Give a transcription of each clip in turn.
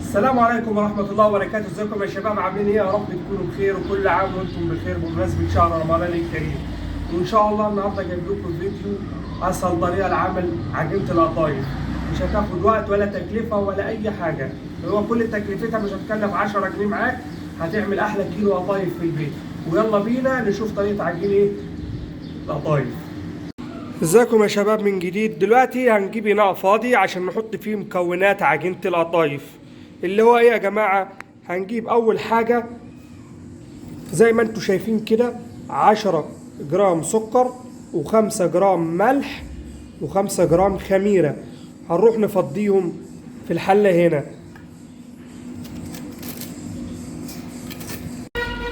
السلام عليكم ورحمة الله وبركاته، ازيكم يا شباب؟ عاملين ايه؟ يا رب تكونوا بخير وكل عام وانتم بخير بمناسبة شهر رمضان الكريم. وان شاء الله النهارده جايب لكم فيديو اسهل طريقة لعمل عجينة القطايف. مش هتاخد وقت ولا تكلفة ولا أي حاجة، هو كل تكلفتها مش هتكلف 10 جنيه معاك، هتعمل أحلى كيلو قطايف في البيت. ويلا بينا نشوف طريقة عجينة القطايف. ازيكم يا شباب من جديد؟ دلوقتي هنجيب اناء فاضي عشان نحط فيه مكونات عجينة القطايف. اللي هو ايه يا جماعة؟ هنجيب اول حاجة زي ما انتوا شايفين كده 10 جرام سكر و5 جرام ملح و5 جرام خميرة. هنروح نفضيهم في الحلة هنا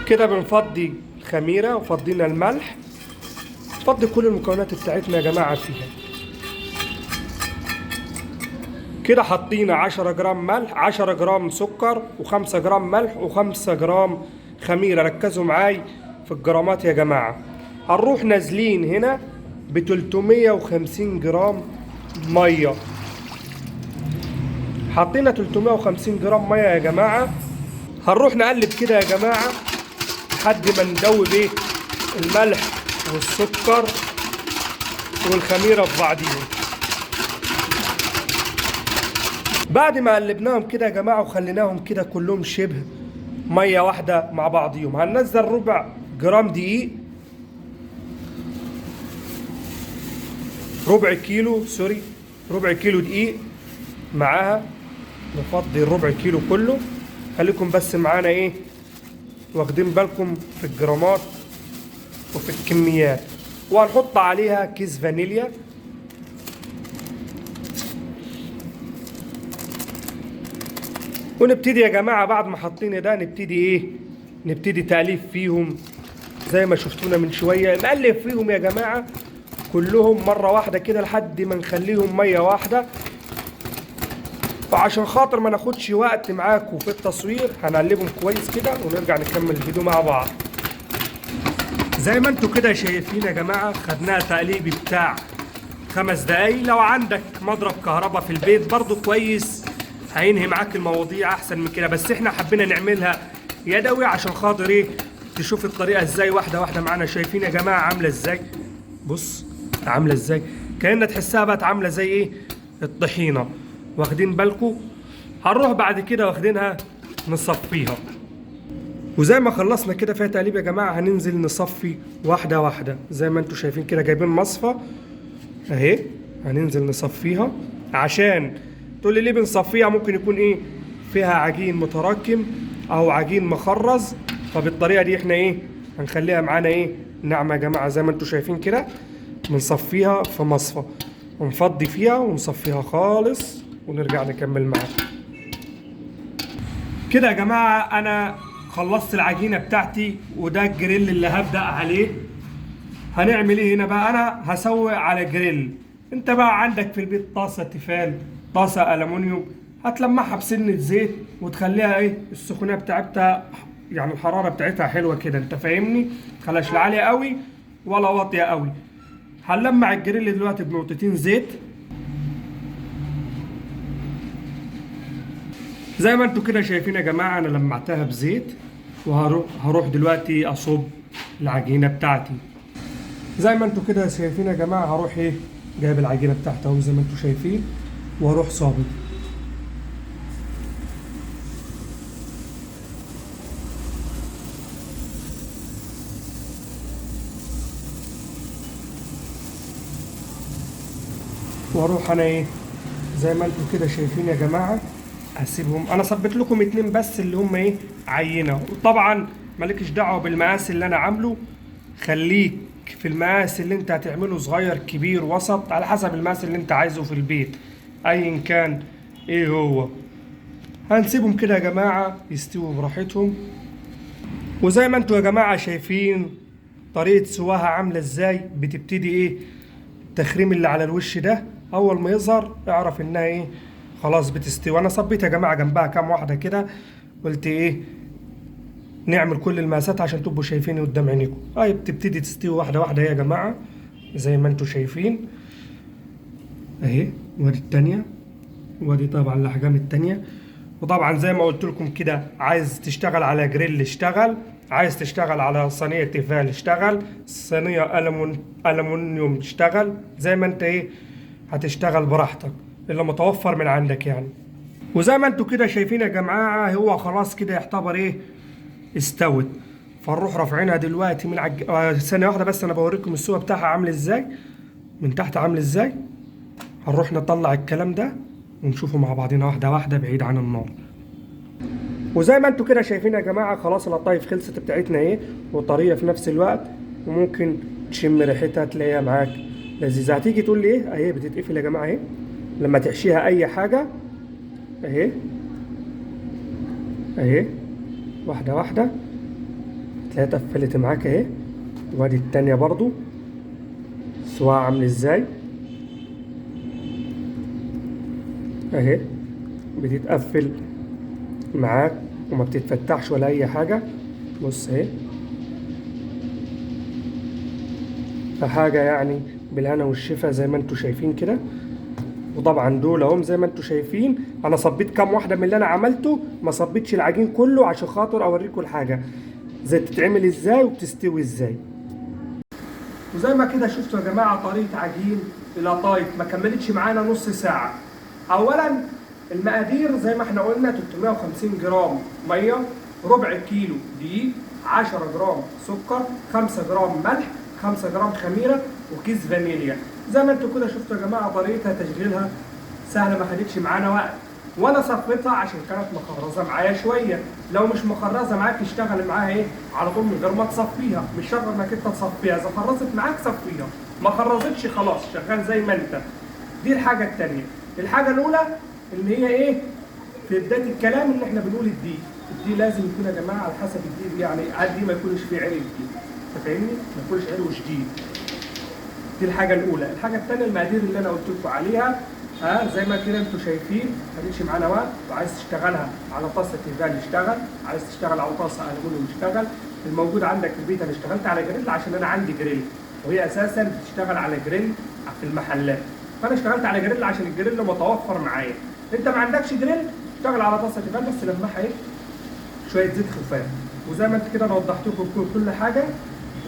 كده. بنفضي الخميرة وفضينا الملح، نفضي كل المكونات بتاعتنا يا جماعة فيها كده. حطينا 10 جرام ملح، 10 جرام سكر و5 جرام ملح و5 جرام خميرة. ركزوا معاي في الجرامات يا جماعة. هنروح نازلين هنا ب 350 جرام مية. حطينا 350 جرام مية يا جماعة. هنروح نقلب كده يا جماعة لحد ما ندوب ايه الملح والسكر والخميرة في بعضيهم. بعد ما قلبناهم كده يا جماعة وخليناهم كده كلهم شبه مية واحدة مع بعضيهم، هننزل ربع جرام دقيق، ربع كيلو دقيق معاها. نفضي الربع كيلو كله. خليكم بس معانا ايه واخدين بالكم في الجرامات وفي الكميات. وهنحط عليها كيس فانيليا، ونبتدي يا جماعة بعد ما حطينا ده نبتدي تأليف فيهم زي ما شفتونا من شوية. نقلب فيهم يا جماعة كلهم مرة واحدة كده لحد ما نخليهم مية واحدة. وعشان خاطر ما ناخدش وقت معاكم في التصوير هنقلبهم كويس كده ونرجع نكمل الفيديو مع بعض. زي ما انتوا كده شايفين يا جماعة خدناها تقليبي بتاع 5 دقايق. لو عندك مضرب كهرباء في البيت برضو كويس، هينهي معاك المواضيع احسن من كده. بس احنا حبينا نعملها يدوي عشان خاطر ايه تشوف الطريقة ازاي واحدة واحدة معانا. شايفين يا جماعة عاملة ازاي؟ بص عاملة ازاي، كأنها تحسها بقت عاملة زي ايه الطحينة. واخدين بالكم؟ هنروح بعد كده واخدينها نصفيها. وزي ما خلصنا كده فيها تقليب يا جماعة هننزل نصفي واحدة واحدة زي ما انتوا شايفين كده. جايبين مصفى اهي، هننزل نصفيها. عشان تقول لي ليه بنصفيها؟ ممكن يكون ايه فيها عجين متراكم او عجين مخرز، فبالطريقة دي احنا ايه هنخليها معانا ايه ناعمة يا جماعة. زي ما انتوا شايفين كده بنصفيها في مصفى ونفضي فيها ونصفيها خالص ونرجع نكمل معاها كده يا جماعة. انا خلصت العجينة بتاعتي وده الجريل اللي هبدأ عليه. هنعمل ايه هنا بقى؟ انا هسوي على جريل. انت بقى عندك في البيت طاسة تيفال، طاسة ألمونيوم، هتلمعها بسنة زيت وتخليها ايه السخونية بتاعتها يعني الحرارة بتاعتها حلوة كده، انت فاهمني؟ متخليهاش لا عالية قوي ولا واطية قوي. هنلمع الجريل دلوقتي بنقطتين زيت زي ما انتوا كده شايفين يا جماعة. انا لمعتها بزيت وهروح دلوقتي اصب العجينة بتاعتي. زي ما انتوا كده شايفين يا جماعة هروح ايه جايب العجينة بتاعتي اهو زي ما انتوا شايفين، واروح صابب. واروح انا ايه زي ما انتوا كده شايفين يا جماعة هسيبهم. انا صبت لكم 2 بس اللي هم ايه عينة. وطبعا مالكش دعوة بالمقاس اللي انا عامله، خليك في المقاس اللي انت هتعمله صغير كبير وسط على حسب المقاس اللي انت عايزه في البيت ايا كان ايه هو. هنسيبهم كده يا جماعة يستووا براحتهم. وزي ما انتوا يا جماعة شايفين طريقة سواها عاملة ازاي. بتبتدي ايه التخريم اللي على الوش ده اول ما يظهر اعرف انها ايه خلاص بتستوي. انا صبيت يا جماعة جنبها كام واحدة كده، قلت ايه نعمل كل المقاسات عشان تبقوا شايفين قدام عينيكم. بتبتدي تستوي واحدة واحدة يا جماعة زي ما انتوا شايفين اهي. وادي التانية، وادي طبعا الاحجام التانية. وطبعا زي ما قلت لكم كده، عايز تشتغل على جريل اشتغل، عايز تشتغل على صينية تيفال اشتغل، صينية ألمونيوم اشتغل، زي ما انت ايه هتشتغل براحتك اللي متوفر من عندك يعني. وزي ما انتوا كده شايفين يا جماعة، هو خلاص كده يعتبر ايه استوت. فنروح رافعينها دلوقتي من ثانية واحدة بس، انا بوريكم السوا بتاعها عامل ازاي من تحت، عامل ازاي. هنروح نطلع الكلام ده ونشوفه مع بعضنا واحدة واحدة بعيد عن النار. وزي ما انتوا كده شايفين يا جماعة، خلاص القطايف خلصت بتاعتنا ايه، وطرية في نفس الوقت، وممكن تشم ريحتها تلاقيها معاك لذيذة. هتيجي تقول لي ايه اهي بتتقفل يا جماعة اهي، لما تحشيها اي حاجة اهي اهي واحدة واحدة تلاقيها اتقفلت معاك اهي. وادي التانية برضو سواها عامل ازاي اهي، بتتقفل معاك وما بتتفتحش ولا اي حاجة. بص اهي، فحاجة يعني بالهنا والشفا زي ما انتوا شايفين كده. وطبعا دول اهم زي ما انتوا شايفين، انا صبيت كام واحدة من اللي انا عملته، ما صبيتش العجين كله عشان خاطر اوريكم الحاجة زي تتعمل ازاي وبتستوي ازاي. وزي ما كده شفتوا يا جماعة طريقة عجين القطايف ما كملتش معانا نص ساعة. اولا المقادير زي ما احنا قلنا 350 جرام ميه، ربع كيلو دقيق، 10 جرام سكر، 5 جرام ملح، 5 جرام خميره، وكيس فانيليا. زي ما انتوا كده شفتوا يا جماعه طريقتها تشغيلها سهله، ما خدتش معانا وقت. وانا صفيتها عشان كانت مخرزه معايا شويه. لو مش مخرزه معاك تشتغل معاها ايه على طول من غير ما تصفيها، مش شرط انك انت تصفيها، اذا خرزت معاك صفيها، ما خرزتش خلاص شغال زي ما انت. دي الحاجه الثانيه. الحاجه الاولى اللي هي ايه في بدايه الكلام، ان احنا بنقول الدقيق. الدقيق لازم يكون يا جماعه على حسب الدقيق، يعني الدقيق ما يكونش فيه عرق جديد، انت فاهمني؟ ما يكونش عرق جديد. دي الحاجه الاولى. الحاجه الثانيه المقادير اللي انا قلت لكم عليها، زي ما كده انتوا شايفين هتمشي معانا وقت. وعايز تشتغلها على طاسه تيفال اشتغل، عايز تشتغل على طاسه الومنيوم اشتغل. الموجود عندك في البيت، انا اشتغلت على جريل عشان انا عندي جريل، وهي اساسا بتشتغل على جريل في المحلات، فانا اشتغلت على جريل عشان الجريل متوفر معايا. انت ما عندكش جريل اشتغل على طاسه تيفال بس لمعها ايه شويه زيت خفاف. وزي ما انت كده انا وضحت لكم كل حاجه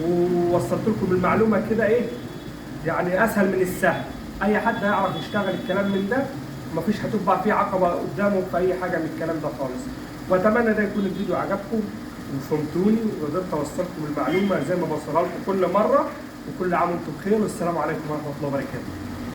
ووصلت لكم المعلومه كده ايه، يعني اسهل من السهل. اي حد هيعرف يشتغل الكلام من ده، مفيش هتبقى فيه عقبه قدامه في اي حاجه من الكلام ده خالص. واتمنى ده يكون الفيديو عجبكم وفهمتوني وقدرت اوصلكم المعلومه زي ما بوصلها لكم كل مره. وكل عام وانتم بخير، والسلام عليكم ورحمه الله وبركاته.